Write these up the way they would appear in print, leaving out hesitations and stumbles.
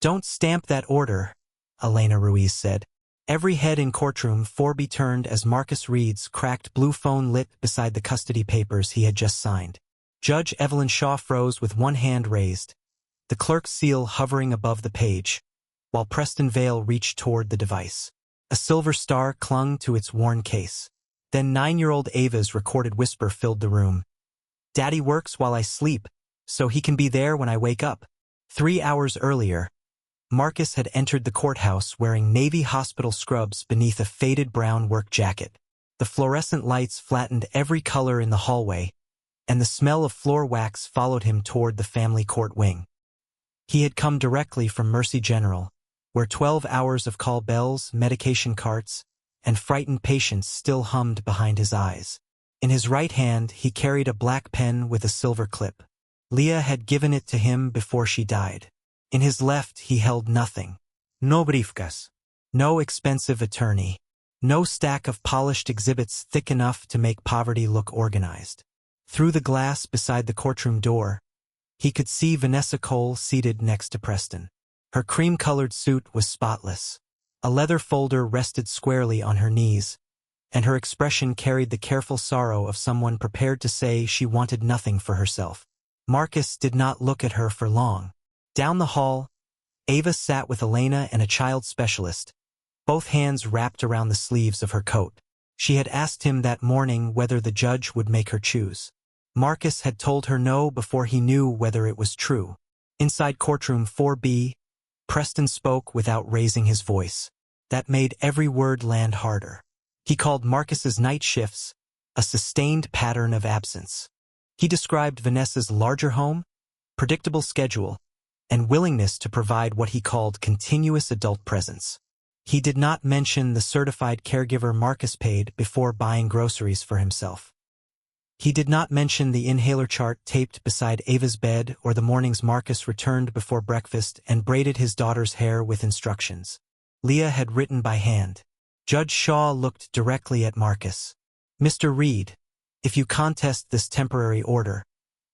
"Don't stamp that order," Elena Ruiz said. Every head in courtroom 4B turned as Marcus Reed's cracked blue phone lit beside the custody papers he had just signed. Judge Evelyn Shaw froze with one hand raised, the clerk's seal hovering above the page, while Preston Vale reached toward the device. A silver star clung to its worn case. Then 9-year-old Ava's recorded whisper filled the room. "Daddy works while I sleep, so he can be there when I wake up." 3 hours earlier, Marcus had entered the courthouse wearing Navy hospital scrubs beneath a faded brown work jacket. The fluorescent lights flattened every color in the hallway, and the smell of floor wax followed him toward the family court wing. He had come directly from Mercy General, where 12 hours of call bells, medication carts, and frightened patients still hummed behind his eyes. In his right hand, he carried a black pen with a silver clip. Leah had given it to him before she died. In his left, he held nothing. No briefcase. No expensive attorney. No stack of polished exhibits thick enough to make poverty look organized. Through the glass beside the courtroom door, he could see Vanessa Cole seated next to Preston. Her cream-colored suit was spotless. A leather folder rested squarely on her knees, and her expression carried the careful sorrow of someone prepared to say she wanted nothing for herself. Marcus did not look at her for long. Down the hall, Ava sat with Elena and a child specialist, both hands wrapped around the sleeves of her coat. She had asked him that morning whether the judge would make her choose. Marcus had told her no before he knew whether it was true. Inside courtroom 4B, Preston spoke without raising his voice. That made every word land harder. He called Marcus's night shifts a sustained pattern of absence. He described Vanessa's larger home, predictable schedule, and willingness to provide what he called continuous adult presence. He did not mention the certified caregiver Marcus paid before buying groceries for himself. He did not mention the inhaler chart taped beside Ava's bed or the mornings Marcus returned before breakfast and braided his daughter's hair with instructions. Leah had written by hand. Judge Shaw looked directly at Marcus. "Mr. Reed, if you contest this temporary order,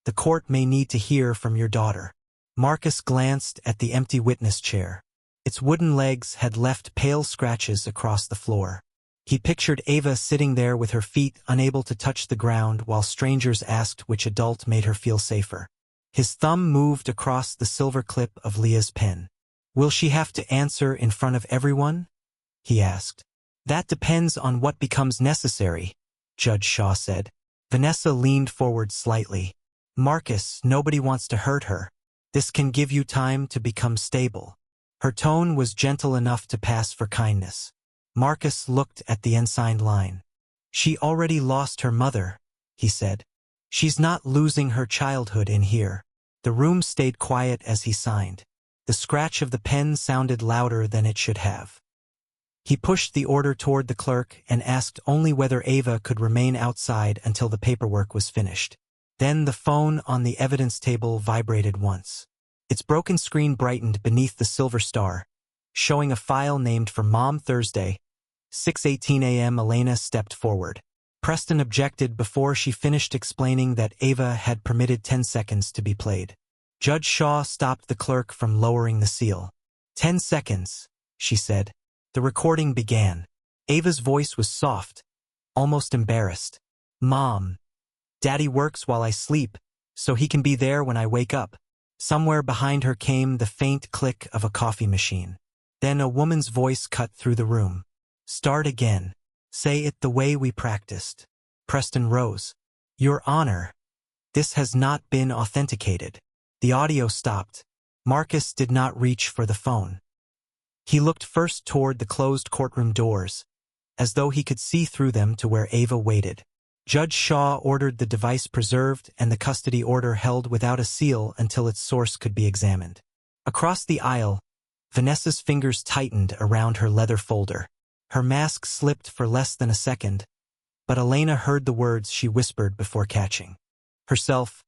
the court may need to hear from your daughter." Marcus glanced at the empty witness chair. Its wooden legs had left pale scratches across the floor. He pictured Ava sitting there with her feet unable to touch the ground while strangers asked which adult made her feel safer. His thumb moved across the silver clip of Leah's pen. "Will she have to answer in front of everyone?" he asked. "That depends on what becomes necessary," Judge Shaw said. Vanessa leaned forward slightly. "Marcus, nobody wants to hurt her. This can give you time to become stable." Her tone was gentle enough to pass for kindness. Marcus looked at the unsigned line. "She already lost her mother," he said. "She's not losing her childhood in here." The room stayed quiet as he signed. The scratch of the pen sounded louder than it should have. He pushed the order toward the clerk and asked only whether Ava could remain outside until the paperwork was finished. Then the phone on the evidence table vibrated once. Its broken screen brightened beneath the silver star, showing a file named for Mom Thursday. 6:18 a.m. Elena stepped forward. Preston objected before she finished explaining that Ava had permitted 10 seconds to be played. Judge Shaw stopped the clerk from lowering the seal. 10 seconds, she said. The recording began. Ava's voice was soft, almost embarrassed. "Mom, Daddy works while I sleep, so he can be there when I wake up." Somewhere behind her came the faint click of a coffee machine. Then a woman's voice cut through the room. "Start again. Say it the way we practiced." Preston rose. "Your Honor, this has not been authenticated." The audio stopped. Marcus did not reach for the phone. He looked first toward the closed courtroom doors, as though he could see through them to where Ava waited. Judge Shaw ordered the device preserved and the custody order held without a seal until its source could be examined. Across the aisle, Vanessa's fingers tightened around her leather folder. Her mask slipped for less than a second, but Elena heard the words she whispered before catching herself.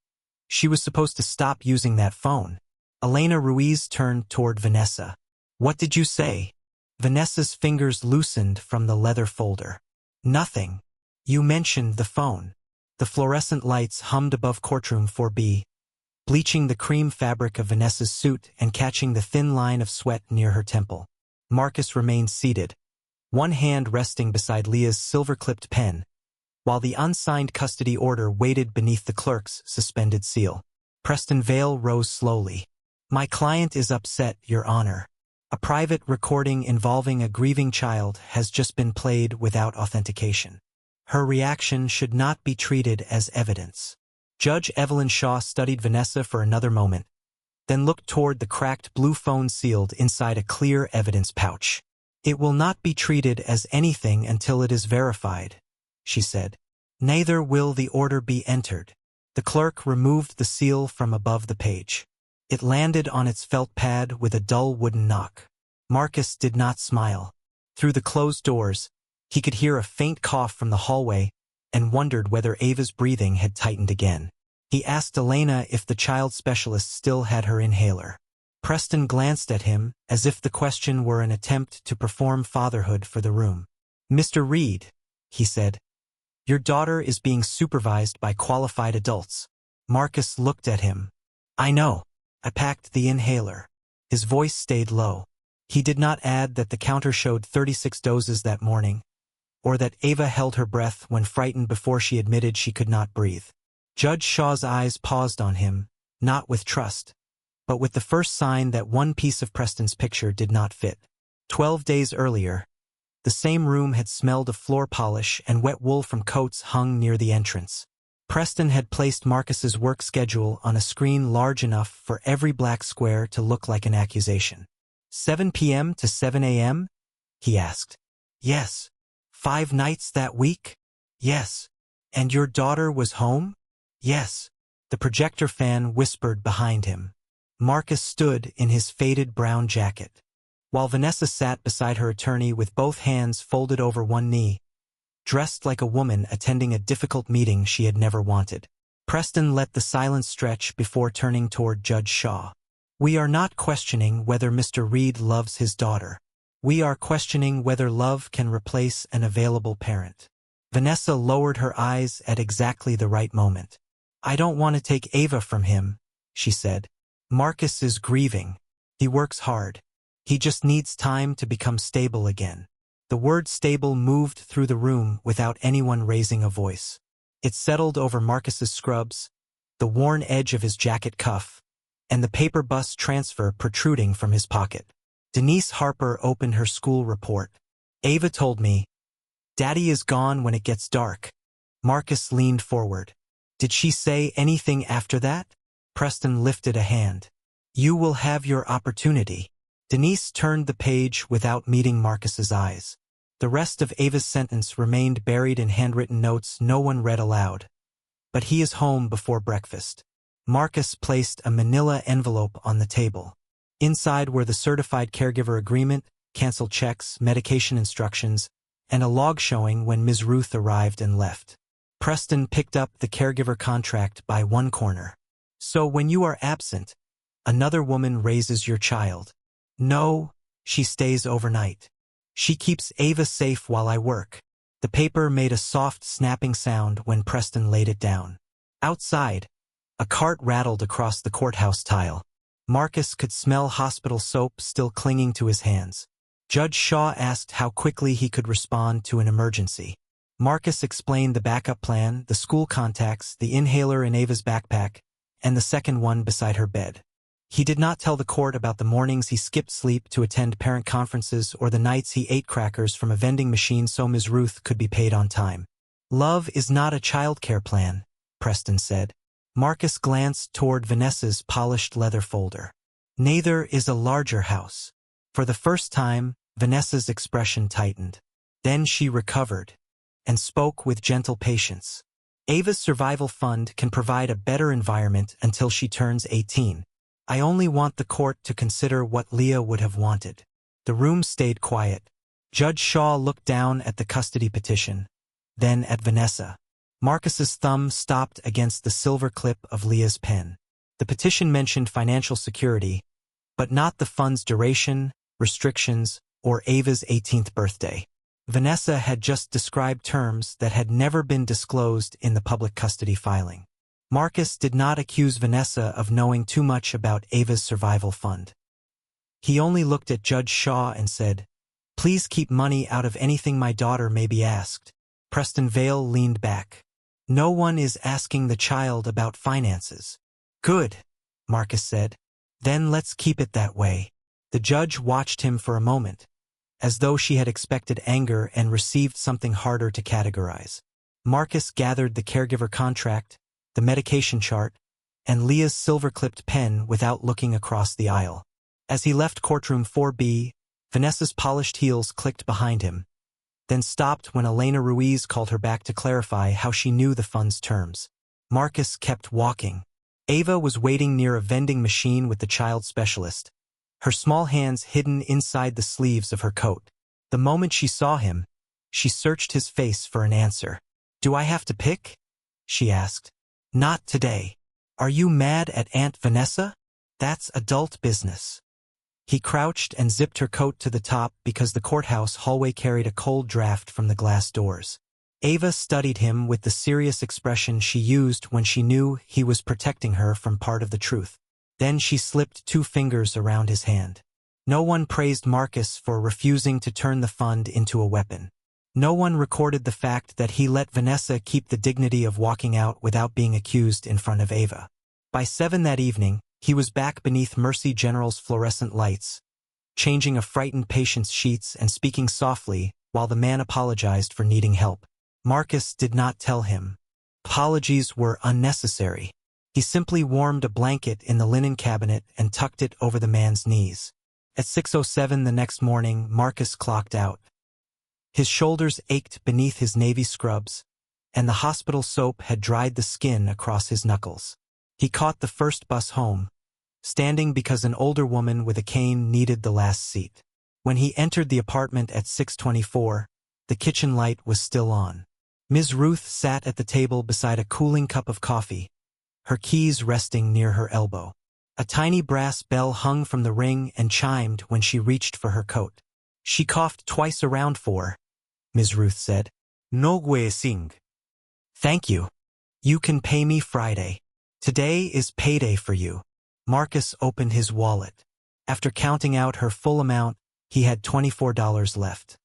She was supposed to stop using that phone. Elena Ruiz turned toward Vanessa. "What did you say?" Vanessa's fingers loosened from the leather folder. "Nothing. You mentioned the phone." The fluorescent lights hummed above courtroom 4B, bleaching the cream fabric of Vanessa's suit and catching the thin line of sweat near her temple. Marcus remained seated, one hand resting beside Leah's silver-clipped pen, while the unsigned custody order waited beneath the clerk's suspended seal. Preston Vale rose slowly. "My client is upset, Your Honor. A private recording involving a grieving child has just been played without authentication. Her reaction should not be treated as evidence." Judge Evelyn Shaw studied Vanessa for another moment, then looked toward the cracked blue phone sealed inside a clear evidence pouch. "It will not be treated as anything until it is verified," she said. "Neither will the order be entered." The clerk removed the seal from above the page. It landed on its felt pad with a dull wooden knock. Marcus did not smile. Through the closed doors, he could hear a faint cough from the hallway and wondered whether Ava's breathing had tightened again. He asked Elena if the child specialist still had her inhaler. Preston glanced at him as if the question were an attempt to perform fatherhood for the room. "Mr. Reed," he said, "your daughter is being supervised by qualified adults." Marcus looked at him. "I know. I packed the inhaler." His voice stayed low. He did not add that the counter showed 36 doses that morning, or that Ava held her breath when frightened before she admitted she could not breathe. Judge Shaw's eyes paused on him, not with trust, but with the first sign that one piece of Preston's picture did not fit. 12 days earlier, the same room had smelled of floor polish and wet wool from coats hung near the entrance. Preston had placed Marcus's work schedule on a screen large enough for every black square to look like an accusation. 7 p.m. to 7 a.m.? He asked. "Yes." 5 nights that week? "Yes." "And your daughter was home?" "Yes." The projector fan whispered behind him. Marcus stood in his faded brown jacket, while Vanessa sat beside her attorney with both hands folded over one knee, dressed like a woman attending a difficult meeting she had never wanted. Preston let the silence stretch before turning toward Judge Shaw. "We are not questioning whether Mr. Reed loves his daughter. We are questioning whether love can replace an available parent." Vanessa lowered her eyes at exactly the right moment. "I don't want to take Ava from him," she said. "Marcus is grieving. He works hard. He just needs time to become stable again." The word stable moved through the room without anyone raising a voice. It settled over Marcus's scrubs, the worn edge of his jacket cuff, and the paper bus transfer protruding from his pocket. Denise Harper opened her school report. "Ava told me, Daddy is gone when it gets dark." Marcus leaned forward. "Did she say anything after that?" Preston lifted a hand. "You will have your opportunity." Denise turned the page without meeting Marcus's eyes. The rest of Ava's sentence remained buried in handwritten notes no one read aloud. "But he is home before breakfast." Marcus placed a manila envelope on the table. Inside were the certified caregiver agreement, canceled checks, medication instructions, and a log showing when Ms. Ruth arrived and left. Preston picked up the caregiver contract by one corner. "So when you are absent, another woman raises your child?" "No, she stays overnight. She keeps Ava safe while I work." The paper made a soft snapping sound when Preston laid it down. Outside, a cart rattled across the courthouse tile. Marcus could smell hospital soap still clinging to his hands. Judge Shaw asked how quickly he could respond to an emergency. Marcus explained the backup plan, the school contacts, the inhaler in Ava's backpack, and the second one beside her bed. He did not tell the court about the mornings he skipped sleep to attend parent conferences or the nights he ate crackers from a vending machine so Ms. Ruth could be paid on time. "Love is not a child care plan," Preston said. Marcus glanced toward Vanessa's polished leather folder. "Neither is a larger house." For the first time, Vanessa's expression tightened. Then she recovered and spoke with gentle patience. "Ava's survival fund can provide a better environment until she turns 18. I only want the court to consider what Leah would have wanted." The room stayed quiet. Judge Shaw looked down at the custody petition, then at Vanessa. Marcus's thumb stopped against the silver clip of Leah's pen. The petition mentioned financial security, but not the fund's duration, restrictions, or Ava's 18th birthday. Vanessa had just described terms that had never been disclosed in the public custody filing. Marcus did not accuse Vanessa of knowing too much about Ava's survival fund. He only looked at Judge Shaw and said, "Please keep money out of anything my daughter may be asked." Preston Vale leaned back. "No one is asking the child about finances." "Good," Marcus said. "Then let's keep it that way." The judge watched him for a moment, as though she had expected anger and received something harder to categorize. Marcus gathered the caregiver contract, the medication chart, and Leah's silver-clipped pen without looking across the aisle. As he left courtroom 4B, Vanessa's polished heels clicked behind him, then stopped when Elena Ruiz called her back to clarify how she knew the fund's terms. Marcus kept walking. Ava was waiting near a vending machine with the child specialist, her small hands hidden inside the sleeves of her coat. The moment she saw him, she searched his face for an answer. "Do I have to pick?" she asked. "Not today. Are you mad at Aunt Vanessa? That's adult business." He crouched and zipped her coat to the top because the courthouse hallway carried a cold draft from the glass doors. Ava studied him with the serious expression she used when she knew he was protecting her from part of the truth. Then she slipped 2 fingers around his hand. No one praised Marcus for refusing to turn the fund into a weapon. No one recorded the fact that he let Vanessa keep the dignity of walking out without being accused in front of Ava. By 7 that evening, he was back beneath Mercy General's fluorescent lights, changing a frightened patient's sheets and speaking softly while the man apologized for needing help. Marcus did not tell him. Apologies were unnecessary. He simply warmed a blanket in the linen cabinet and tucked it over the man's knees. At 6:07 the next morning, Marcus clocked out. His shoulders ached beneath his navy scrubs, and the hospital soap had dried the skin across his knuckles. He caught the first bus home, standing because an older woman with a cane needed the last seat. When he entered the apartment at 6:24, the kitchen light was still on. Ms. Ruth sat at the table beside a cooling cup of coffee, her keys resting near her elbow. A tiny brass bell hung from the ring and chimed when she reached for her coat. "She coughed twice around 4, Ms. Ruth said. "No way sing." "Thank you. You can pay me Friday. Today is payday for you." Marcus opened his wallet. After counting out her full amount, he had $24 left.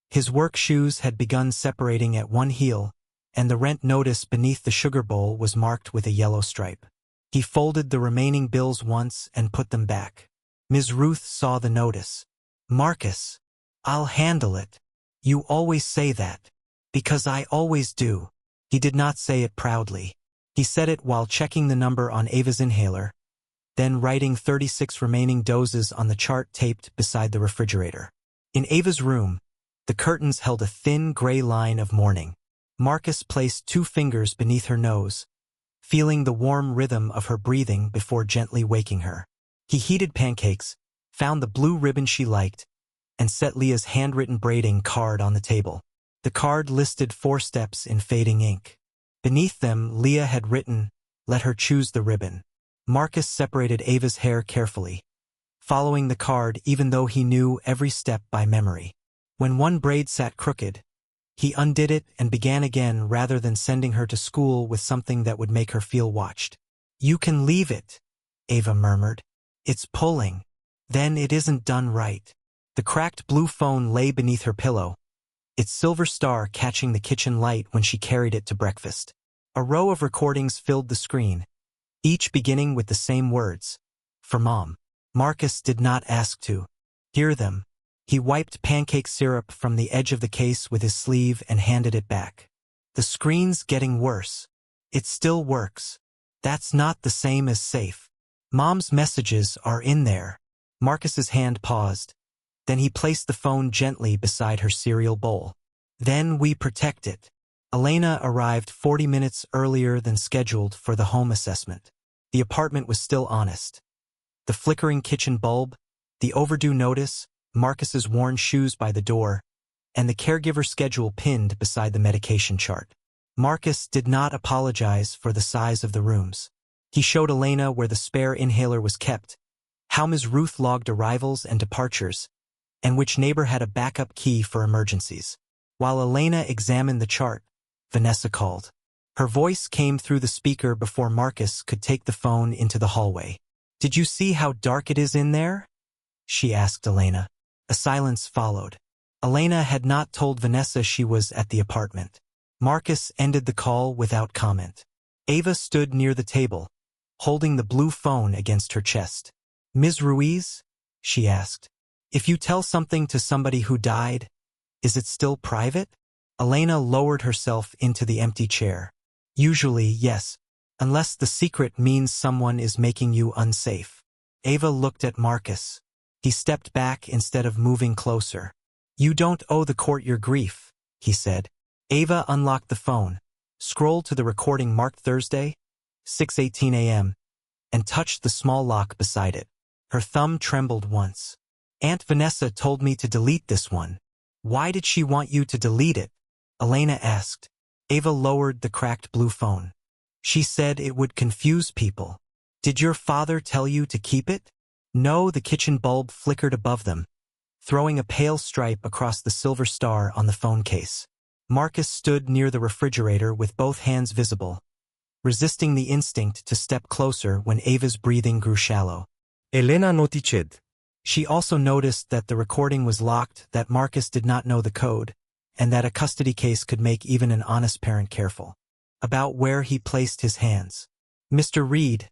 His work shoes had begun separating at one heel, and the rent notice beneath the sugar bowl was marked with a yellow stripe. He folded the remaining bills once and put them back. Ms. Ruth saw the notice. "Marcus, I'll handle it. You always say that." "Because I always do." He did not say it proudly. He said it while checking the number on Ava's inhaler, then writing 36 remaining doses on the chart taped beside the refrigerator. In Ava's room, the curtains held a thin gray line of mourning. Marcus placed 2 fingers beneath her nose, feeling the warm rhythm of her breathing before gently waking her. He heated pancakes, found the blue ribbon she liked, and set Leah's handwritten braiding card on the table. The card listed 4 steps in fading ink. Beneath them, Leah had written, "Let her choose the ribbon." Marcus separated Ava's hair carefully, following the card even though he knew every step by memory. When one braid sat crooked, he undid it and began again rather than sending her to school with something that would make her feel watched. "You can leave it," Ava murmured. "It's pulling. Then it isn't done right." The cracked blue phone lay beneath her pillow, its silver star catching the kitchen light when she carried it to breakfast. A row of recordings filled the screen, each beginning with the same words, "For Mom." Marcus did not ask to hear them. He wiped pancake syrup from the edge of the case with his sleeve and handed it back. "The screen's getting worse. It still works. That's not the same as safe. Mom's messages are in there." Marcus's hand paused. Then he placed the phone gently beside her cereal bowl. "Then we protect it." Elena arrived 40 minutes earlier than scheduled for the home assessment. The apartment was still honest. The flickering kitchen bulb, the overdue notice, Marcus's worn shoes by the door, and the caregiver schedule pinned beside the medication chart. Marcus did not apologize for the size of the rooms. He showed Elena where the spare inhaler was kept, how Ms. Ruth logged arrivals and departures, and which neighbor had a backup key for emergencies. While Elena examined the chart, Vanessa called. Her voice came through the speaker before Marcus could take the phone into the hallway. "Did you see how dark it is in there?" she asked Elena. A silence followed. Elena had not told Vanessa she was at the apartment. Marcus ended the call without comment. Ava stood near the table, holding the blue phone against her chest. "Ms. Ruiz?" she asked. "If you tell something to somebody who died, is it still private?" Elena lowered herself into the empty chair. "Usually, yes, unless the secret means someone is making you unsafe." Ava looked at Marcus. He stepped back instead of moving closer. "You don't owe the court your grief," he said. Ava unlocked the phone, scrolled to the recording marked Thursday, 6:18 a.m., and touched the small lock beside it. Her thumb trembled once. "Aunt Vanessa told me to delete this one." "Why did she want you to delete it?" Elena asked. Ava lowered the cracked blue phone. "She said it would confuse people." "Did your father tell you to keep it?" "No." The kitchen bulb flickered above them, throwing a pale stripe across the silver star on the phone case. Marcus stood near the refrigerator with both hands visible, resisting the instinct to step closer when Ava's breathing grew shallow. Elena noticed. She also noticed that the recording was locked, that Marcus did not know the code, and that a custody case could make even an honest parent careful about where he placed his hands. "Mr. Reed,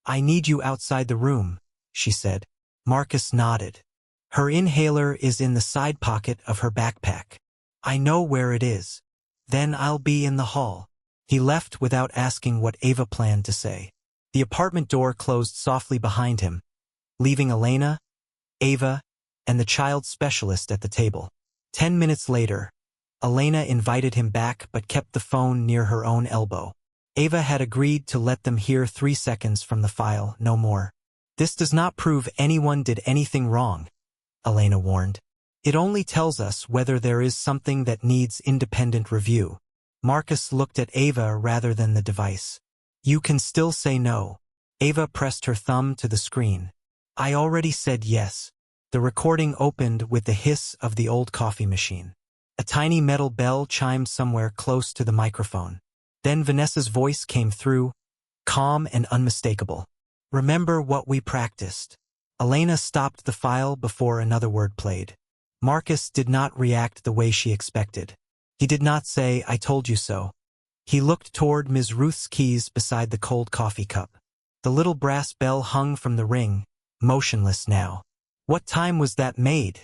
I need you outside the room," she said. Marcus nodded. "Her inhaler is in the side pocket of her backpack." "I know where it is." "Then I'll be in the hall." He left without asking what Ava planned to say. The apartment door closed softly behind him, leaving Elena, Ava, and the child specialist at the table. 10 minutes later, Elena invited him back but kept the phone near her own elbow. Ava had agreed to let them hear 3 seconds from the file, no more. "This does not prove anyone did anything wrong," Elena warned. "It only tells us whether there is something that needs independent review." Marcus looked at Ava rather than the device. "You can still say no." Ava pressed her thumb to the screen. "I already said yes." The recording opened with the hiss of the old coffee machine. A tiny metal bell chimed somewhere close to the microphone. Then Vanessa's voice came through, calm and unmistakable. "Remember what we practiced." Elena stopped the file before another word played. Marcus did not react the way she expected. He did not say, "I told you so." He looked toward Ms. Ruth's keys beside the cold coffee cup. The little brass bell hung from the ring, motionless now. "What time was that made?"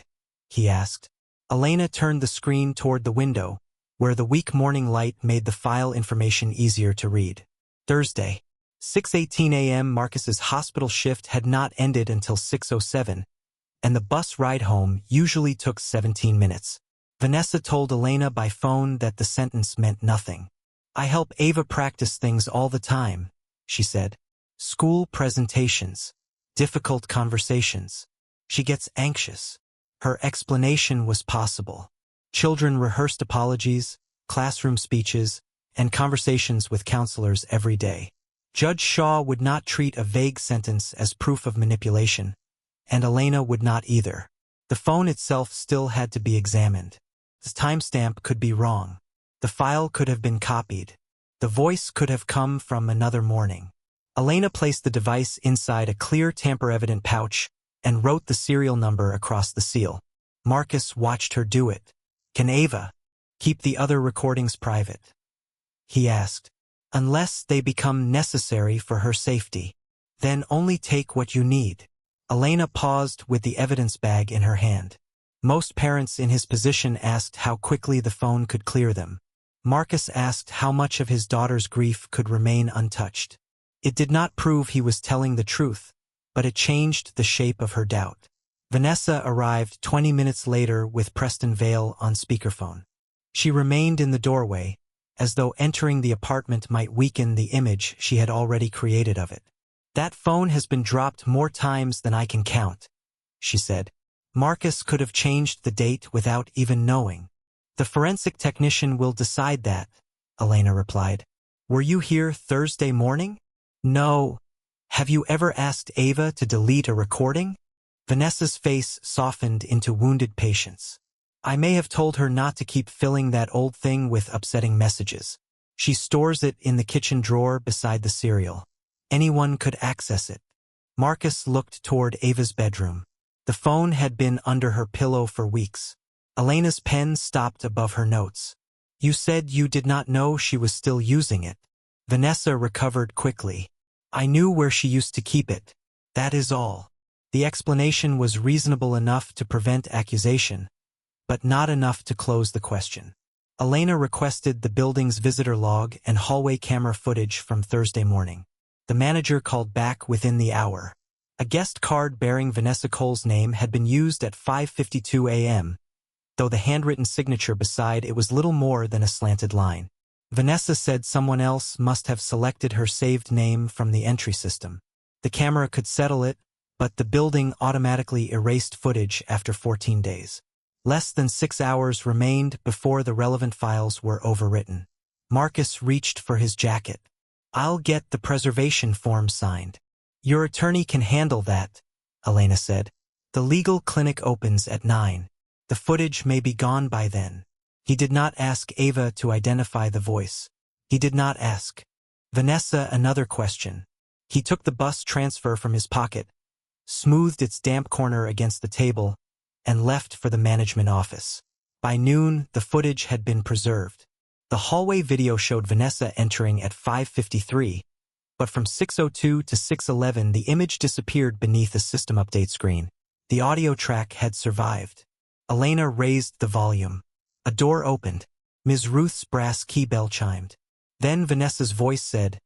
he asked. Elena turned the screen toward the window, where the weak morning light made the file information easier to read. Thursday, 6:18 a.m. Marcus's hospital shift had not ended until 6:07, and the bus ride home usually took 17 minutes. Vanessa told Elena by phone that the sentence meant nothing. "I help Ava practice things all the time," she said. "School presentations, difficult conversations. She gets anxious." Her explanation was possible. Children rehearsed apologies, classroom speeches, and conversations with counselors every day. Judge Shaw would not treat a vague sentence as proof of manipulation, and Elena would not either. The phone itself still had to be examined. The timestamp could be wrong. The file could have been copied. The voice could have come from another morning. Elena placed the device inside a clear tamper-evident pouch and wrote the serial number across the seal. Marcus watched her do it. "Can Ava keep the other recordings private?" he asked. "Unless they become necessary for her safety. Then only take what you need." Elena paused with the evidence bag in her hand. Most parents in his position asked how quickly the phone could clear them. Marcus asked how much of his daughter's grief could remain untouched. It did not prove he was telling the truth, but it changed the shape of her doubt. Vanessa arrived 20 minutes later with Preston Vale on speakerphone. She remained in the doorway, as though entering the apartment might weaken the image she had already created of it. "That phone has been dropped more times than I can count," she said. "Marcus could have changed the date without even knowing." "The forensic technician will decide that," Elena replied. "Were you here Thursday morning?" "No." "Have you ever asked Ava to delete a recording?" Vanessa's face softened into wounded patience. "I may have told her not to keep filling that old thing with upsetting messages. She stores it in the kitchen drawer beside the cereal. Anyone could access it. Marcus looked toward Ava's bedroom. The phone had been under her pillow for weeks. Elena's pen stopped above her notes. You said you did not know she was still using it. Vanessa recovered quickly. I knew where she used to keep it. That is all. The explanation was reasonable enough to prevent accusation, but not enough to close the question. Elena requested the building's visitor log and hallway camera footage from Thursday morning. The manager called back within the hour. A guest card bearing Vanessa Cole's name had been used at 5:52 a.m., though the handwritten signature beside it was little more than a slanted line. Vanessa said someone else must have selected her saved name from the entry system. The camera could settle it, but the building automatically erased footage after 14 days. Less than 6 hours remained before the relevant files were overwritten. Marcus reached for his jacket. I'll get the preservation form signed. Your attorney can handle that, Elena said. The legal clinic opens at 9. The footage may be gone by then. He did not ask Ava to identify the voice. He did not ask Vanessa another question. He took the bus transfer from his pocket, smoothed its damp corner against the table, and left for the management office. By noon, the footage had been preserved. The hallway video showed Vanessa entering at 5:53, but from 6:02 to 6:11 the image disappeared beneath a system update screen. The audio track had survived. Elena raised the volume. A door opened. Ms. Ruth's brass key bell chimed. Then Vanessa's voice said,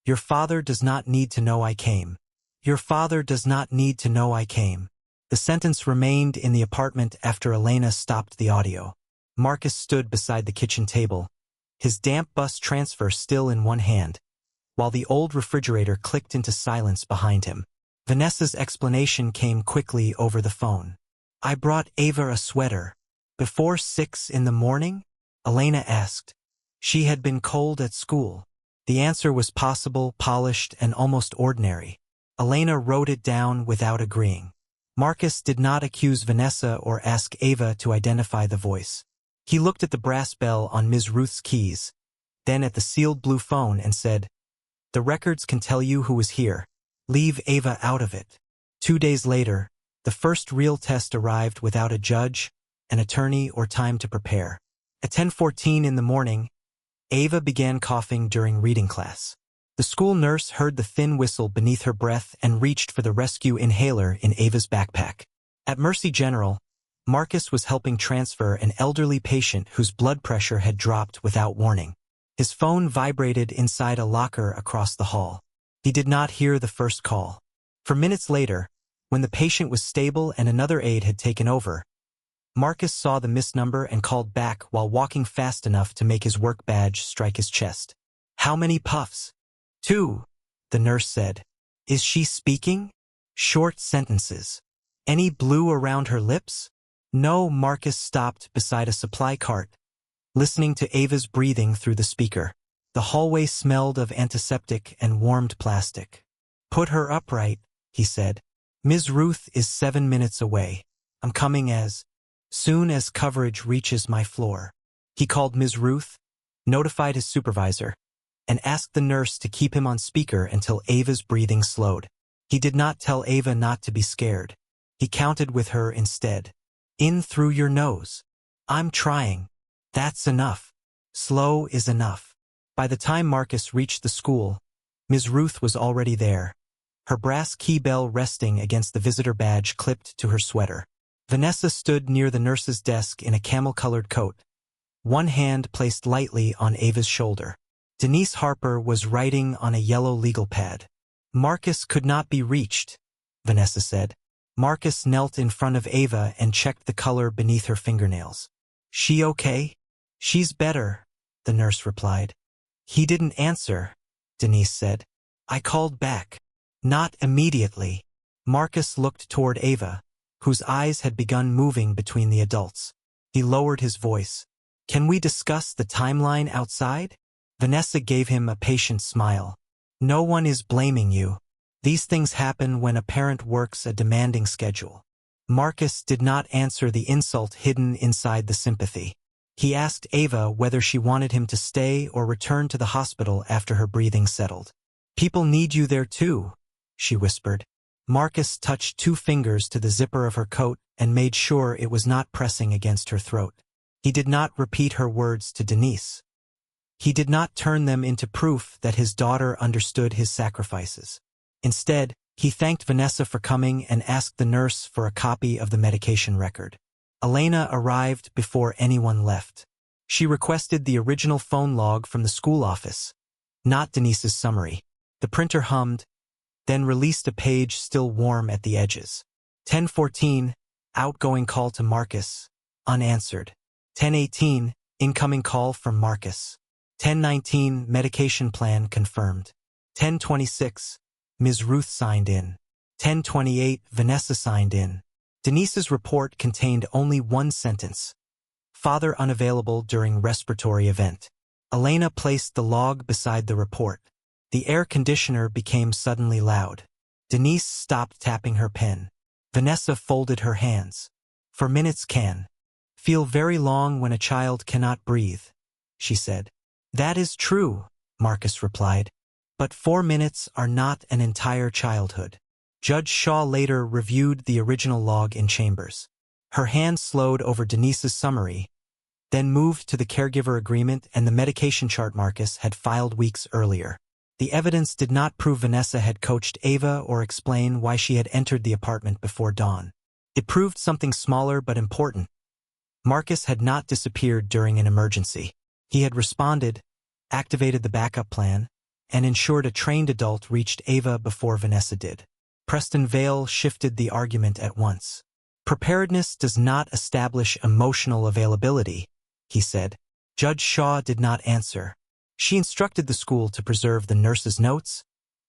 Your father does not need to know I came. Your father does not need to know I came. The sentence remained in the apartment after Elena stopped the audio. Marcus stood beside the kitchen table, his damp bus transfer still in one hand, while the old refrigerator clicked into silence behind him. Vanessa's explanation came quickly over the phone. I brought Ava a sweater. Before 6 in the morning? Elena asked. She had been cold at school. The answer was possible, polished, and almost ordinary. Elena wrote it down without agreeing. Marcus did not accuse Vanessa or ask Ava to identify the voice. He looked at the brass bell on Ms. Ruth's keys, then at the sealed blue phone and said, The records can tell you who was here. Leave Ava out of it. 2 days later, the first real test arrived without a judge, an attorney, or time to prepare. At 10:14 in the morning, Ava began coughing during reading class. The school nurse heard the thin whistle beneath her breath and reached for the rescue inhaler in Ava's backpack. At Mercy General, Marcus was helping transfer an elderly patient whose blood pressure had dropped without warning. His phone vibrated inside a locker across the hall. He did not hear the first call. For minutes later, when the patient was stable and another aide had taken over, Marcus saw the missed number and called back while walking fast enough to make his work badge strike his chest. How many puffs? 2, the nurse said. Is she speaking? Short sentences. Any blue around her lips? No. Marcus stopped beside a supply cart, listening to Ava's breathing through the speaker. The hallway smelled of antiseptic and warmed plastic. Put her upright, he said. Ms. Ruth is 7 minutes away. I'm coming as soon as coverage reaches my floor. He called Ms. Ruth, notified his supervisor, and asked the nurse to keep him on speaker until Ava's breathing slowed. He did not tell Ava not to be scared. He counted with her instead. In through your nose. I'm trying. That's enough. Slow is enough. By the time Marcus reached the school, Ms. Ruth was already there, her brass key bell resting against the visitor badge clipped to her sweater. Vanessa stood near the nurse's desk in a camel-colored coat, one hand placed lightly on Ava's shoulder. Denise Harper was writing on a yellow legal pad. Marcus could not be reached, Vanessa said. Marcus knelt in front of Ava and checked the color beneath her fingernails. She okay? She's better, the nurse replied. He didn't answer, Denise said. I called back. Not immediately. Marcus looked toward Ava, whose eyes had begun moving between the adults. He lowered his voice. Can we discuss the timeline outside? Vanessa gave him a patient smile. No one is blaming you. These things happen when a parent works a demanding schedule. Marcus did not answer the insult hidden inside the sympathy. He asked Ava whether she wanted him to stay or return to the hospital after her breathing settled. "People need you there too," she whispered. Marcus touched 2 fingers to the zipper of her coat and made sure it was not pressing against her throat. He did not repeat her words to Denise. He did not turn them into proof that his daughter understood his sacrifices. Instead, he thanked Vanessa for coming and asked the nurse for a copy of the medication record. Elena arrived before anyone left. She requested the original phone log from the school office, not Denise's summary. The printer hummed, then released a page still warm at the edges. 10:14, outgoing call to Marcus, unanswered. 10:18, incoming call from Marcus. 10:19, medication plan confirmed. 10:26, Ms. Ruth signed in. 10:28, Vanessa signed in. Denise's report contained only one sentence. Father unavailable during respiratory event. Elena placed the log beside the report. The air conditioner became suddenly loud. Denise stopped tapping her pen. Vanessa folded her hands. "For minutes can feel very long when a child cannot breathe," she said. "That is true," Marcus replied. "But 4 minutes are not an entire childhood." Judge Shaw later reviewed the original log in chambers. Her hand slowed over Denise's summary, then moved to the caregiver agreement and the medication chart Marcus had filed weeks earlier. The evidence did not prove Vanessa had coached Ava or explain why she had entered the apartment before dawn. It proved something smaller but important. Marcus had not disappeared during an emergency. He had responded, activated the backup plan, and ensured a trained adult reached Ava before Vanessa did. Preston Vale shifted the argument at once. "Preparedness does not establish emotional availability," he said. Judge Shaw did not answer. She instructed the school to preserve the nurse's notes,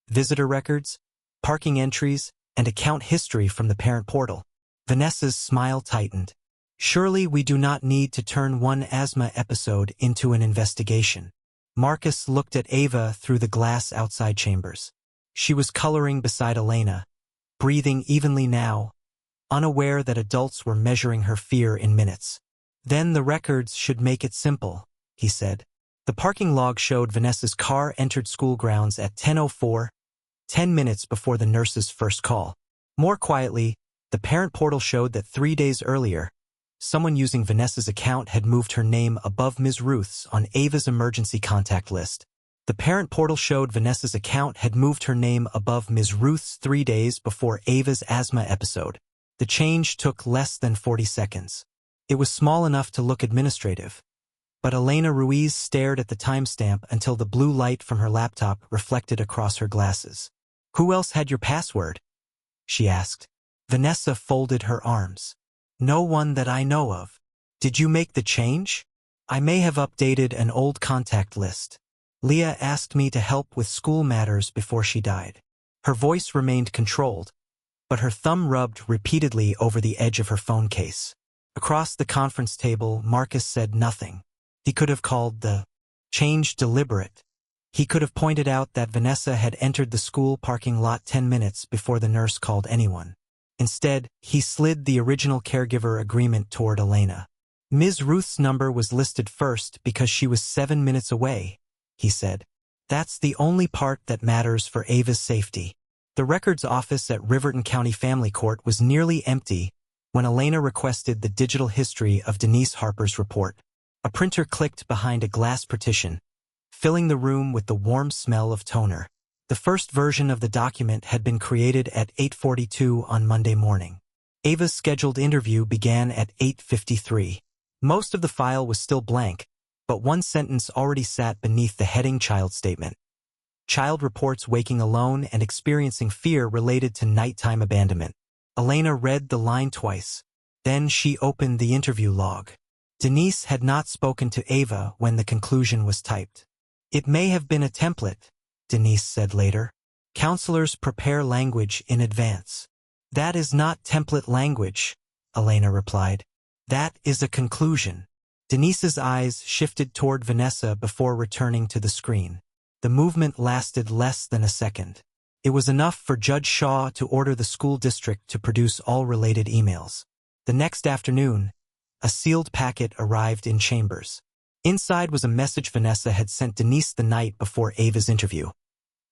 visitor records, parking entries, and account history from the parent portal. Vanessa's smile tightened. "Surely we do not need to turn one asthma episode into an investigation." Marcus looked at Ava through the glass outside chambers. She was coloring beside Elena, breathing evenly now, unaware that adults were measuring her fear in minutes. "Then the records should make it simple," he said. The parking log showed Vanessa's car entered school grounds at 10:04, 10 minutes before the nurse's first call. More quietly, the parent portal showed that 3 days earlier, someone using Vanessa's account had moved her name above Ms. Ruth's on Ava's emergency contact list. The parent portal showed Vanessa's account had moved her name above Ms. Ruth's 3 days before Ava's asthma episode. The change took less than 40 seconds. It was small enough to look administrative, but Elena Ruiz stared at the timestamp until the blue light from her laptop reflected across her glasses. "Who else had your password?" she asked. Vanessa folded her arms. "No one that I know of." "Did you make the change?" "I may have updated an old contact list. Leah asked me to help with school matters before she died." Her voice remained controlled, but her thumb rubbed repeatedly over the edge of her phone case. Across the conference table, Marcus said nothing. He could have called the change deliberate. He could have pointed out that Vanessa had entered the school parking lot 10 minutes before the nurse called anyone. Instead, he slid the original caregiver agreement toward Elena. "Ms. Ruth's number was listed first because she was 7 minutes away," he said. "That's the only part that matters for Ava's safety." The records office at Riverton County Family Court was nearly empty when Elena requested the digital history of Denise Harper's report. A printer clicked behind a glass partition, filling the room with the warm smell of toner. The first version of the document had been created at 8:42 on Monday morning. Ava's scheduled interview began at 8:53. Most of the file was still blank, but one sentence already sat beneath the heading Child Statement. Child reports waking alone and experiencing fear related to nighttime abandonment. Elena read the line twice. Then she opened the interview log. Denise had not spoken to Ava when the conclusion was typed. "It may have been a template," Denise said later. "Counselors prepare language in advance." "That is not template language," Elena replied. "That is a conclusion." Denise's eyes shifted toward Vanessa before returning to the screen. The movement lasted less than a second. It was enough for Judge Shaw to order the school district to produce all related emails. The next afternoon, A sealed packet arrived in chambers. Inside was a message Vanessa had sent Denise the night before Ava's interview.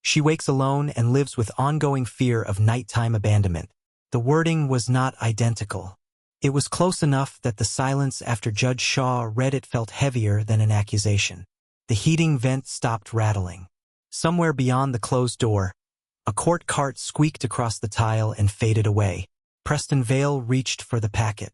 She wakes alone and lives with ongoing fear of nighttime abandonment. The wording was not identical. It was close enough that the silence after Judge Shaw read it felt heavier than an accusation. The heating vent stopped rattling. Somewhere beyond the closed door, a court cart squeaked across the tile and faded away. Preston Vale reached for the packet.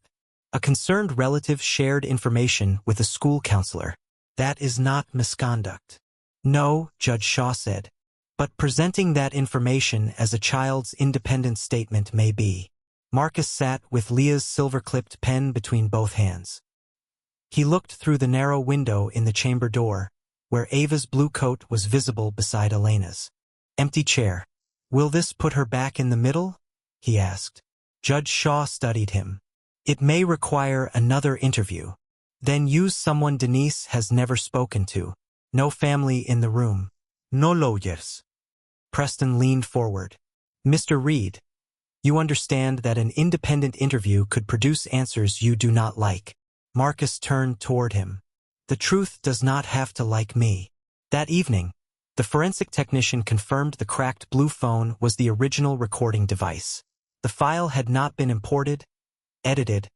A concerned relative shared information with a school counselor. That is not misconduct. No, Judge Shaw said. But presenting that information as a child's independent statement may be. Marcus sat with Leah's silver-clipped pen between both hands. He looked through the narrow window in the chamber door, where Ava's blue coat was visible beside Elena's. Empty chair. Will this put her back in the middle? He asked. Judge Shaw studied him. It may require another interview. Then use someone Denise has never spoken to. No family in the room. No lawyers. Preston leaned forward. Mr. Reed, you understand that an independent interview could produce answers you do not like. Marcus turned toward him. The truth does not have to like me. That evening, the forensic technician confirmed the cracked blue phone was the original recording device. The file had not been imported, edited,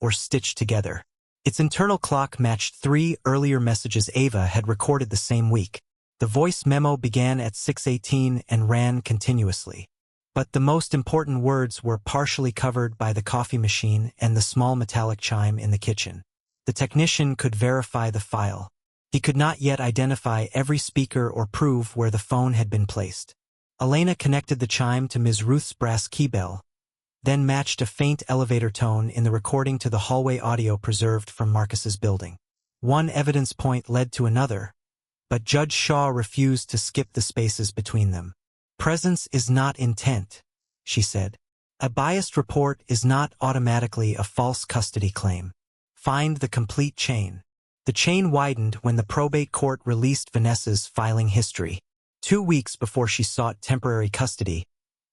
or stitched together. Its internal clock matched 3 earlier messages Ava had recorded the same week. The voice memo began at 6:18 and ran continuously. But the most important words were partially covered by the coffee machine and the small metallic chime in the kitchen. The technician could verify the file. He could not yet identify every speaker or prove where the phone had been placed. Elena connected the chime to Ms. Ruth's brass keybell, then matched a faint elevator tone in the recording to the hallway audio preserved from Marcus's building. One evidence point led to another, but Judge Shaw refused to skip the spaces between them. Presence is not intent, she said. A biased report is not automatically a false custody claim. Find the complete chain. The chain widened when the probate court released Vanessa's filing history. 2 weeks before she sought temporary custody,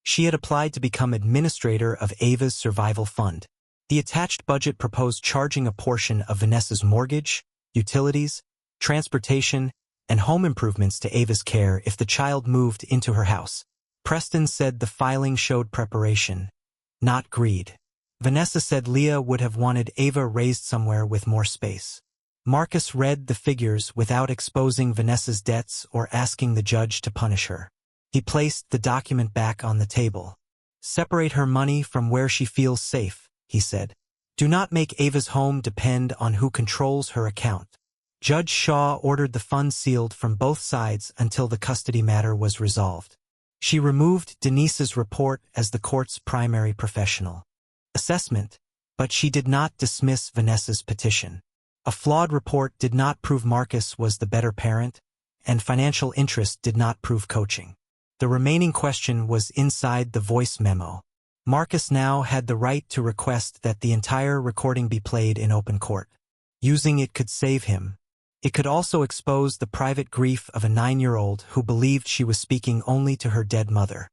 she had applied to become administrator of Ava's survival fund. The attached budget proposed charging a portion of Vanessa's mortgage, utilities, transportation, and home improvements to Ava's care if the child moved into her house. Preston said the filing showed preparation, not greed. Vanessa said Leah would have wanted Ava raised somewhere with more space. Marcus read the figures without exposing Vanessa's debts or asking the judge to punish her. He placed the document back on the table. Separate her money from where she feels safe, he said. Do not make Ava's home depend on who controls her account. Judge Shaw ordered the funds sealed from both sides until the custody matter was resolved. She removed Denise's report as the court's primary professional assessment, but she did not dismiss Vanessa's petition. A flawed report did not prove Marcus was the better parent, and financial interest did not prove coaching. The remaining question was inside the voice memo. Marcus now had the right to request that the entire recording be played in open court. Using it could save him. It could also expose the private grief of a 9-year-old who believed she was speaking only to her dead mother.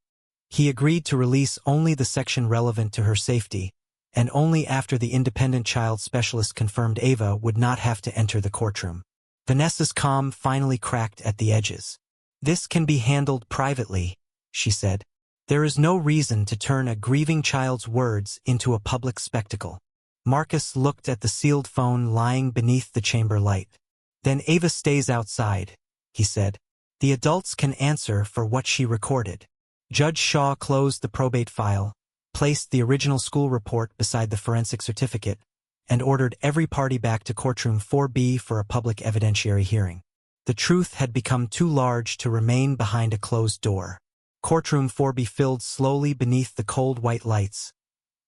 He agreed to release only the section relevant to her safety, and only after the independent child specialist confirmed Ava would not have to enter the courtroom. Vanessa's calm finally cracked at the edges. This can be handled privately, she said. There is no reason to turn a grieving child's words into a public spectacle. Marcus looked at the sealed phone lying beneath the chamber light. Then Ava stays outside, he said. The adults can answer for what she recorded. Judge Shaw closed the probate file, placed the original school report beside the forensic certificate, and ordered every party back to Courtroom 4B for a public evidentiary hearing. The truth had become too large to remain behind a closed door. Courtroom 4B filled slowly beneath the cold white lights,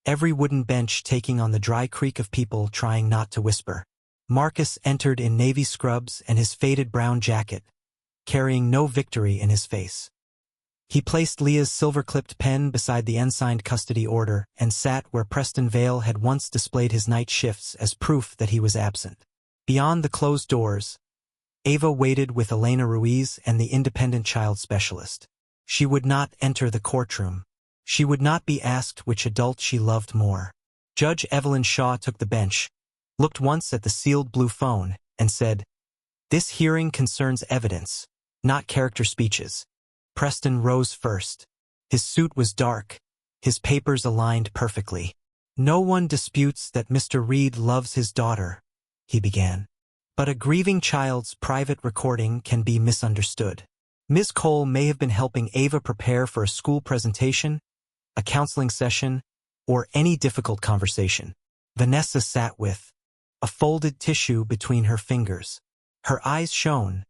every wooden bench taking on the dry creak of people trying not to whisper. Marcus entered in navy scrubs and his faded brown jacket, carrying no victory in his face. He placed Leah's silver-clipped pen beside the unsigned custody order and sat where Preston Vale had once displayed his night shifts as proof that he was absent. Beyond the closed doors, Ava waited with Elena Ruiz and the independent child specialist. She would not enter the courtroom. She would not be asked which adult she loved more. Judge Evelyn Shaw took the bench, looked once at the sealed blue phone, and said, "This hearing concerns evidence, not character speeches." Preston rose first. His suit was dark, his papers aligned perfectly. "No one disputes that Mr. Reed loves his daughter," he began. "But a grieving child's private recording can be misunderstood. Ms. Cole may have been helping Ava prepare for a school presentation, a counseling session, or any difficult conversation." Vanessa sat with a folded tissue between her fingers. Her eyes shone,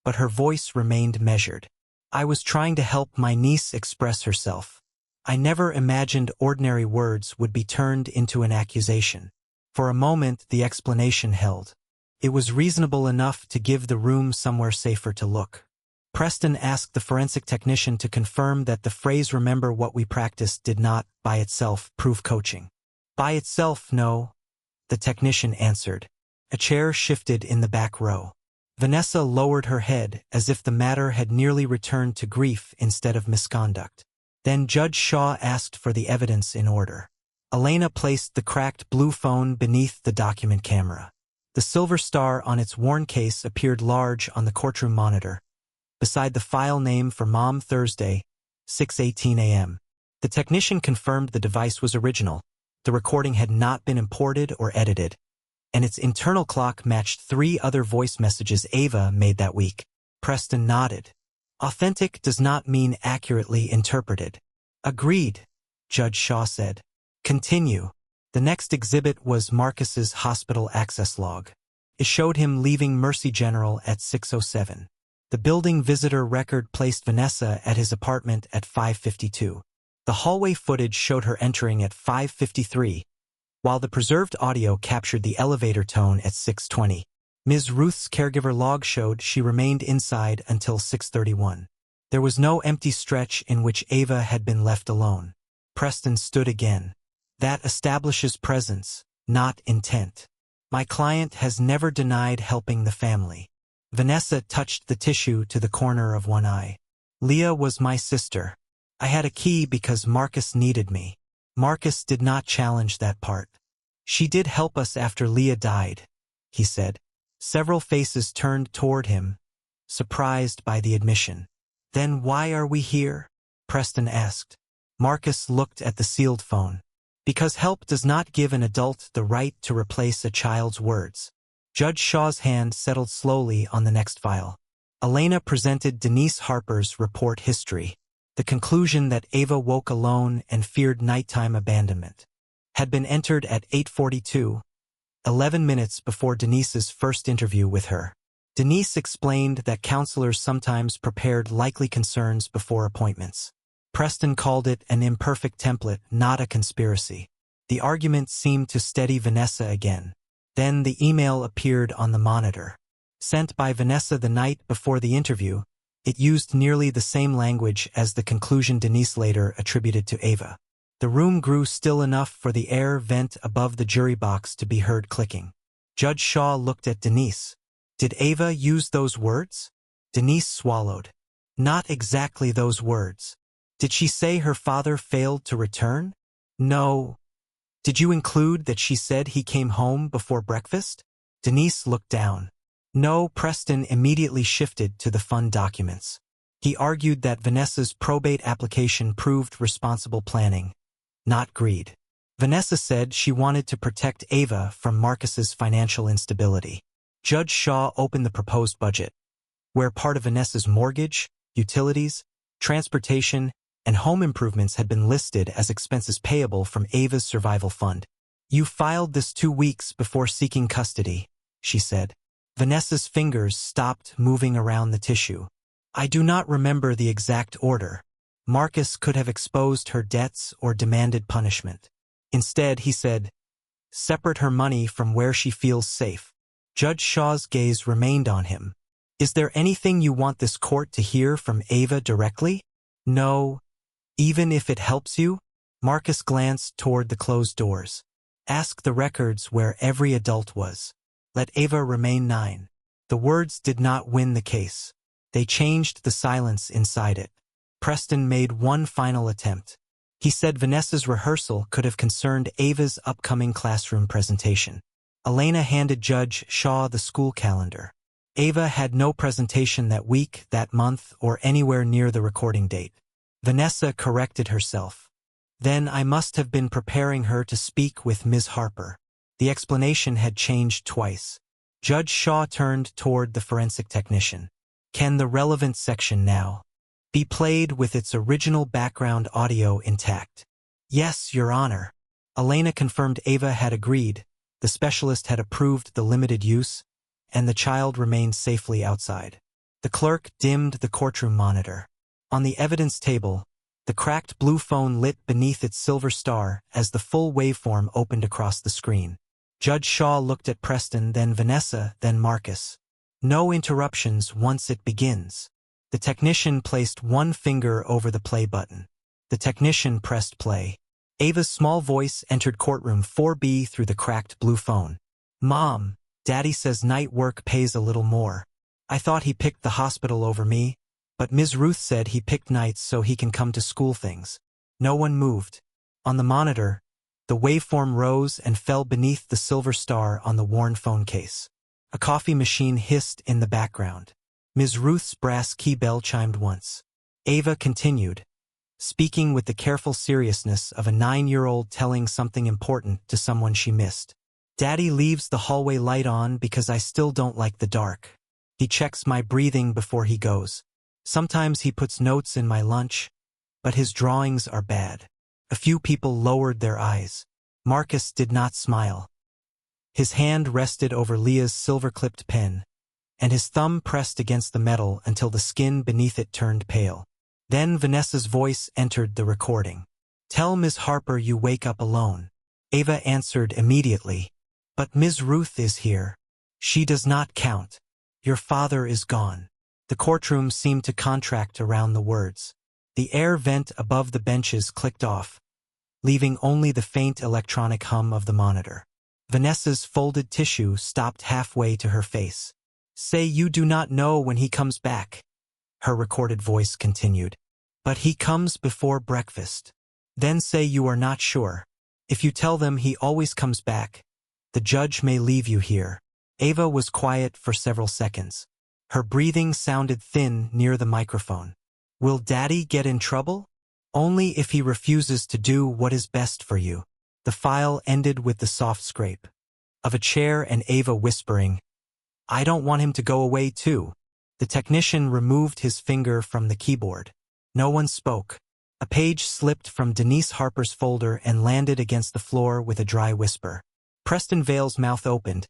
but her voice remained measured. "I was trying to help my niece express herself. I never imagined ordinary words would be turned into an accusation." For a moment the explanation held. It was reasonable enough to give the room somewhere safer to look. Preston asked the forensic technician to confirm that the phrase "remember what we practiced" did not, by itself, prove coaching. "By itself, no," the technician answered. A chair shifted in the back row. Vanessa lowered her head as if the matter had nearly returned to grief instead of misconduct. Then Judge Shaw asked for the evidence in order. Elena placed the cracked blue phone beneath the document camera. The silver star on its worn case appeared large on the courtroom monitor, beside the file name for Mom Thursday, 6:18 a.m. The technician confirmed the device was original. The recording had not been imported or edited, and its internal clock matched 3 other voice messages Ava made that week. Preston nodded. "Authentic does not mean accurately interpreted." "Agreed," Judge Shaw said. "Continue." The next exhibit was Marcus's hospital access log. It showed him leaving Mercy General at 6:07. The building visitor record placed Vanessa at his apartment at 5:52. The hallway footage showed her entering at 5:53, while the preserved audio captured the elevator tone at 6:20. Ms. Ruth's caregiver log showed she remained inside until 6:31. There was no empty stretch in which Ava had been left alone. Preston stood again. "That establishes presence, not intent. My client has never denied helping the family." Vanessa touched the tissue to the corner of one eye. "Leah was my sister. I had a key because Marcus needed me. Marcus did not challenge that part. She did help us after Leah died," he said. Several faces turned toward him, surprised by the admission. "Then why are we here?" Preston asked. Marcus looked at the sealed phone. "Because help does not give an adult the right to replace a child's words." Judge Shaw's hand settled slowly on the next file. Elena presented Denise Harper's report history. The conclusion that Ava woke alone and feared nighttime abandonment had been entered at 8:42, 11 minutes before Denise's first interview with her. Denise explained that counselors sometimes prepared likely concerns before appointments. Preston called it an imperfect template, not a conspiracy. The argument seemed to steady Vanessa again. Then the email appeared on the monitor. Sent by Vanessa the night before the interview, it used nearly the same language as the conclusion Denise later attributed to Ava. The room grew still enough for the air vent above the jury box to be heard clicking. Judge Shaw looked at Denise. "Did Ava use those words?" Denise swallowed. "Not exactly those words." "Did she say her father failed to return?" "No." "Did you include that she said he came home before breakfast?" Denise looked down. "No." Preston immediately shifted to the fund documents. He argued that Vanessa's probate application proved responsible planning, not greed. Vanessa said she wanted to protect Ava from Marcus's financial instability. Judge Shaw opened the proposed budget, where part of Vanessa's mortgage, utilities, transportation, and home improvements had been listed as expenses payable from Ava's survival fund. "You filed this 2 weeks before seeking custody," she said. Vanessa's fingers stopped moving around the tissue. "I do not remember the exact order. Marcus could have exposed her debts or demanded punishment. Instead, he said, 'Separate her money from where she feels safe.'" Judge Shaw's gaze remained on him. "Is there anything you want this court to hear from Ava directly?" "No. Even if it helps you?" Marcus glanced toward the closed doors. "Ask the records where every adult was. Let Ava remain 9. The words did not win the case. They changed the silence inside it. Preston made one final attempt. He said Vanessa's rehearsal could have concerned Ava's upcoming classroom presentation. Elena handed Judge Shaw the school calendar. Ava had no presentation that week, that month, or anywhere near the recording date. Vanessa corrected herself. Then I must have been preparing her to speak with Ms. Harper. The explanation had changed twice. Judge Shaw turned toward the forensic technician. Can the relevant section now be played with its original background audio intact? Yes, Your Honor. Elena confirmed Ava had agreed, the specialist had approved the limited use, and the child remained safely outside. The clerk dimmed the courtroom monitor. On the evidence table, the cracked blue phone lit beneath its silver star as the full waveform opened across the screen. Judge Shaw looked at Preston, then Vanessa, then Marcus. No interruptions once it begins. The technician placed one finger over the play button. The technician pressed play. Ava's small voice entered courtroom 4B through the cracked blue phone. Mom, Daddy says night work pays a little more. I thought he picked the hospital over me, but Ms. Ruth said he picked nights so he can come to school things. No one moved. On the monitor, the waveform rose and fell beneath the silver star on the worn phone case. A coffee machine hissed in the background. Ms. Ruth's brass key bell chimed once. Ava continued, speaking with the careful seriousness of a 9-year-old telling something important to someone she missed. Daddy leaves the hallway light on because I still don't like the dark. He checks my breathing before he goes. Sometimes he puts notes in my lunch, but his drawings are bad. A few people lowered their eyes. Marcus did not smile. His hand rested over Leah's silver-clipped pen, and his thumb pressed against the metal until the skin beneath it turned pale. Then Vanessa's voice entered the recording. Tell Ms. Harper you wake up alone. Ava answered immediately. But Ms. Ruth is here. She does not count. Your father is gone. The courtroom seemed to contract around the words. The air vent above the benches clicked off, leaving only the faint electronic hum of the monitor. Vanessa's folded tissue stopped halfway to her face. Say you do not know when he comes back, her recorded voice continued. But he comes before breakfast. Then say you are not sure. If you tell them he always comes back, the judge may leave you here. Ava was quiet for several seconds. Her breathing sounded thin near the microphone. Will Daddy get in trouble? Only if he refuses to do what is best for you. The file ended with the soft scrape of a chair and Ava whispering, I don't want him to go away too. The technician removed his finger from the keyboard. No one spoke. A page slipped from Denise Harper's folder and landed against the floor with a dry whisper. Preston Vale's mouth opened,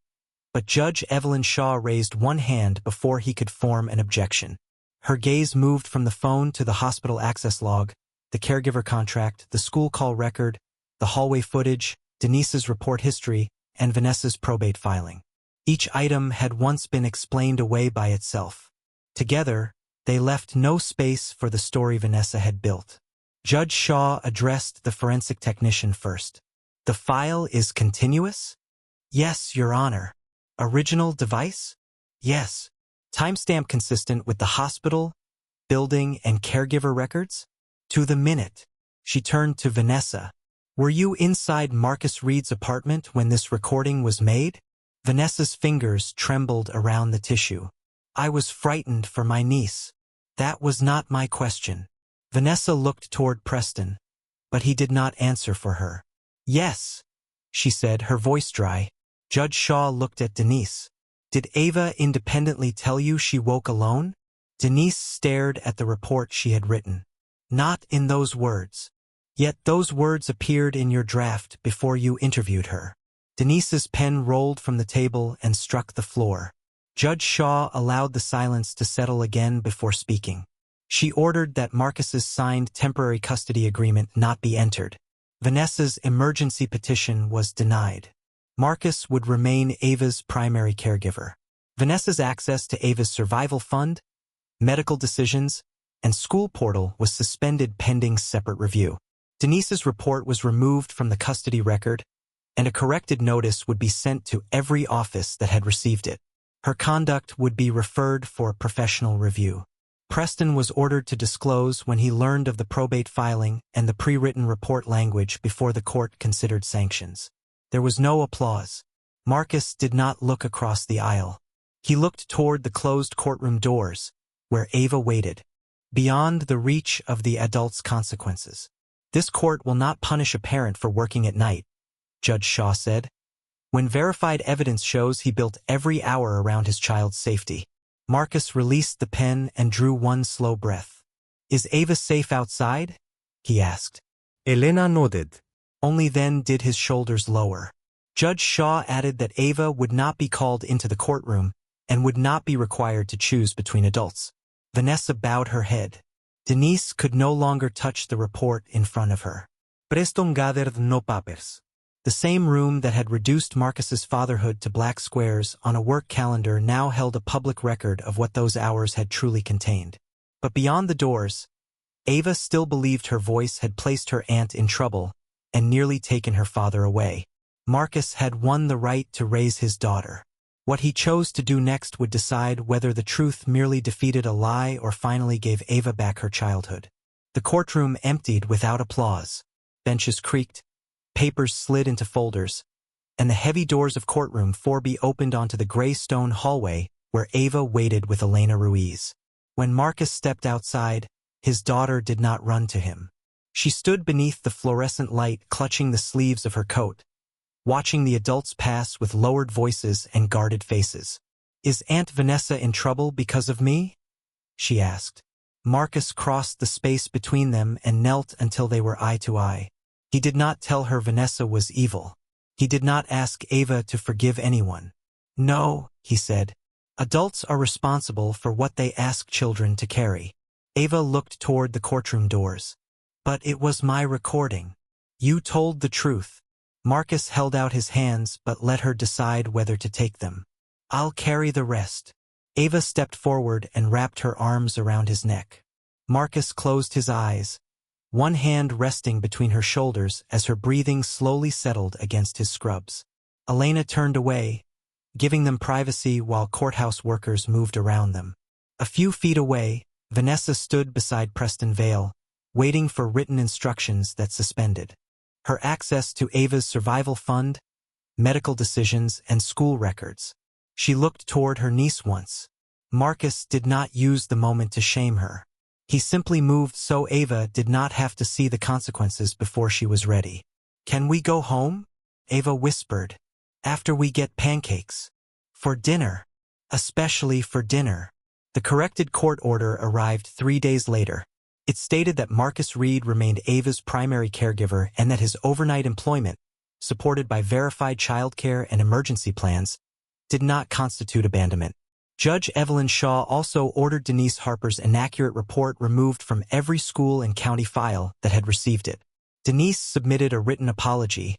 but Judge Evelyn Shaw raised one hand before he could form an objection. Her gaze moved from the phone to the hospital access log, the caregiver contract, the school call record, the hallway footage, Denise's report history, and Vanessa's probate filing. Each item had once been explained away by itself. Together, they left no space for the story Vanessa had built. Judge Shaw addressed the forensic technician first. The file is continuous? Yes, Your Honor. Original device? Yes. Timestamp consistent with the hospital, building, and caregiver records? To the minute. She turned to Vanessa. Were you inside Marcus Reed's apartment when this recording was made? Vanessa's fingers trembled around the tissue. I was frightened for my niece. That was not my question. Vanessa looked toward Preston, but he did not answer for her. Yes, she said, her voice dry. Judge Shaw looked at Denise. Did Ava independently tell you she woke alone? Denise stared at the report she had written. Not in those words. Yet those words appeared in your draft before you interviewed her. Denise's pen rolled from the table and struck the floor. Judge Shaw allowed the silence to settle again before speaking. She ordered that Marcus's signed temporary custody agreement not be entered. Vanessa's emergency petition was denied. Marcus would remain Ava's primary caregiver. Vanessa's access to Ava's survival fund, medical decisions, and school portal was suspended pending separate review. Denise's report was removed from the custody record, and a corrected notice would be sent to every office that had received it. Her conduct would be referred for professional review. Preston was ordered to disclose when he learned of the probate filing and the pre-written report language before the court considered sanctions. There was no applause. Marcus did not look across the aisle. He looked toward the closed courtroom doors, where Ava waited, beyond the reach of the adult's consequences. "This court will not punish a parent for working at night," Judge Shaw said. "When verified evidence shows he built every hour around his child's safety." Marcus released the pen and drew one slow breath. "Is Ava safe outside?" he asked. Elena nodded. Only then did his shoulders lower. Judge Shaw added that Ava would not be called into the courtroom and would not be required to choose between adults. Vanessa bowed her head. Denise could no longer touch the report in front of her. Preston gathered no papers. The same room that had reduced Marcus's fatherhood to black squares on a work calendar now held a public record of what those hours had truly contained. But beyond the doors, Ava still believed her voice had placed her aunt in trouble and nearly taken her father away. Marcus had won the right to raise his daughter. What he chose to do next would decide whether the truth merely defeated a lie or finally gave Ava back her childhood. The courtroom emptied without applause. Benches creaked, papers slid into folders, and the heavy doors of courtroom 4B opened onto the gray stone hallway where Ava waited with Elena Ruiz. When Marcus stepped outside, his daughter did not run to him. She stood beneath the fluorescent light, clutching the sleeves of her coat, watching the adults pass with lowered voices and guarded faces. "Is Aunt Vanessa in trouble because of me?" she asked. Marcus crossed the space between them and knelt until they were eye to eye. He did not tell her Vanessa was evil. He did not ask Ava to forgive anyone. "No," he said. "Adults are responsible for what they ask children to carry." Ava looked toward the courtroom doors. "But it was my recording. You told the truth." Marcus held out his hands but let her decide whether to take them. "I'll carry the rest." Ava stepped forward and wrapped her arms around his neck. Marcus closed his eyes, one hand resting between her shoulders as her breathing slowly settled against his scrubs. Elena turned away, giving them privacy while courthouse workers moved around them. A few feet away, Vanessa stood beside Preston Vale, waiting for written instructions that suspended her access to Ava's survival fund, medical decisions, and school records. She looked toward her niece once. Marcus did not use the moment to shame her. He simply moved so Ava did not have to see the consequences before she was ready. "Can we go home?" Ava whispered. "After we get pancakes. For dinner. Especially for dinner." The corrected court order arrived 3 days later. It stated that Marcus Reed remained Ava's primary caregiver and that his overnight employment, supported by verified childcare and emergency plans, did not constitute abandonment. Judge Evelyn Shaw also ordered Denise Harper's inaccurate report removed from every school and county file that had received it. Denise submitted a written apology,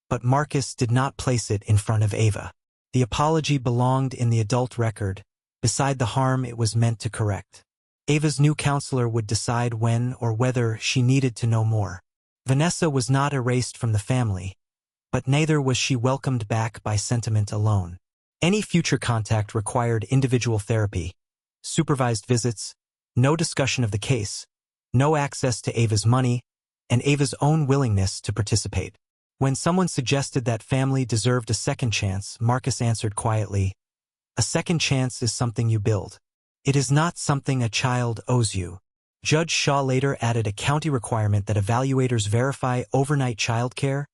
but Marcus did not place it in front of Ava. The apology belonged in the adult record, beside the harm it was meant to correct. Ava's new counselor would decide when or whether she needed to know more. Vanessa was not erased from the family, but neither was she welcomed back by sentiment alone. Any future contact required individual therapy, supervised visits, no discussion of the case, no access to Ava's money, and Ava's own willingness to participate. When someone suggested that family deserved a second chance, Marcus answered quietly, "A second chance is something you build. It is not something a child owes you." Judge Shaw later added a county requirement that evaluators verify overnight childcare,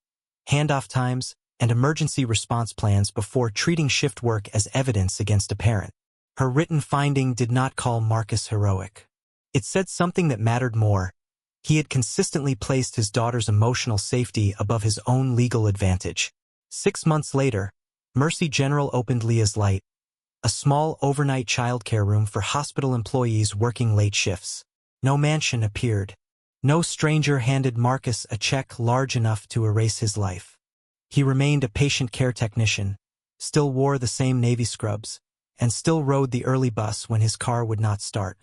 handoff times, and emergency response plans before treating shift work as evidence against a parent. Her written finding did not call Marcus heroic. It said something that mattered more. He had consistently placed his daughter's emotional safety above his own legal advantage. 6 months later, Mercy General opened Leah's Light, a small overnight childcare room for hospital employees working late shifts. No mansion appeared. No stranger handed Marcus a check large enough to erase his life. He remained a patient care technician, still wore the same navy scrubs, and still rode the early bus when his car would not start.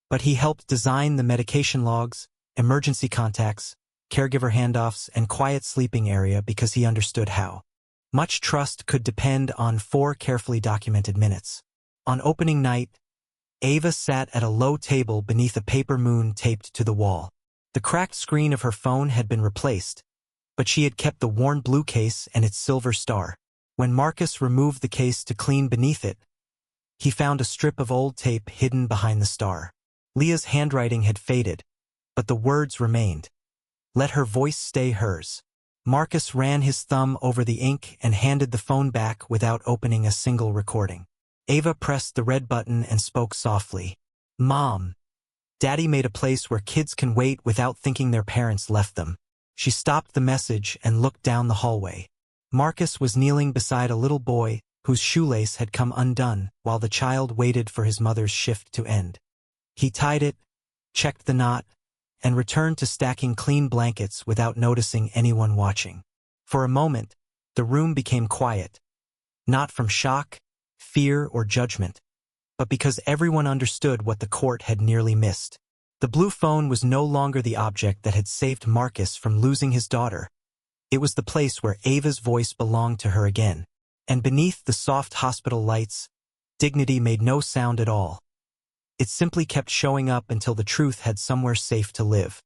But he helped design the medication logs, emergency contacts, caregiver handoffs, and quiet sleeping area because he understood how much trust could depend on 4 carefully documented minutes. On opening night, Ava sat at a low table beneath a paper moon taped to the wall. The cracked screen of her phone had been replaced, but she had kept the worn blue case and its silver star. When Marcus removed the case to clean beneath it, he found a strip of old tape hidden behind the star. Leah's handwriting had faded, but the words remained. Let her voice stay hers. Marcus ran his thumb over the ink and handed the phone back without opening a single recording. Ava pressed the red button and spoke softly. Mom. Daddy made a place where kids can wait without thinking their parents left them. She stopped the message and looked down the hallway. Marcus was kneeling beside a little boy whose shoelace had come undone while the child waited for his mother's shift to end. He tied it, checked the knot, and returned to stacking clean blankets without noticing anyone watching. For a moment, the room became quiet, not from shock, fear, or judgment, but because everyone understood what the court had nearly missed. The blue phone was no longer the object that had saved Marcus from losing his daughter. It was the place where Ava's voice belonged to her again. And beneath the soft hospital lights, dignity made no sound at all. It simply kept showing up until the truth had somewhere safe to live.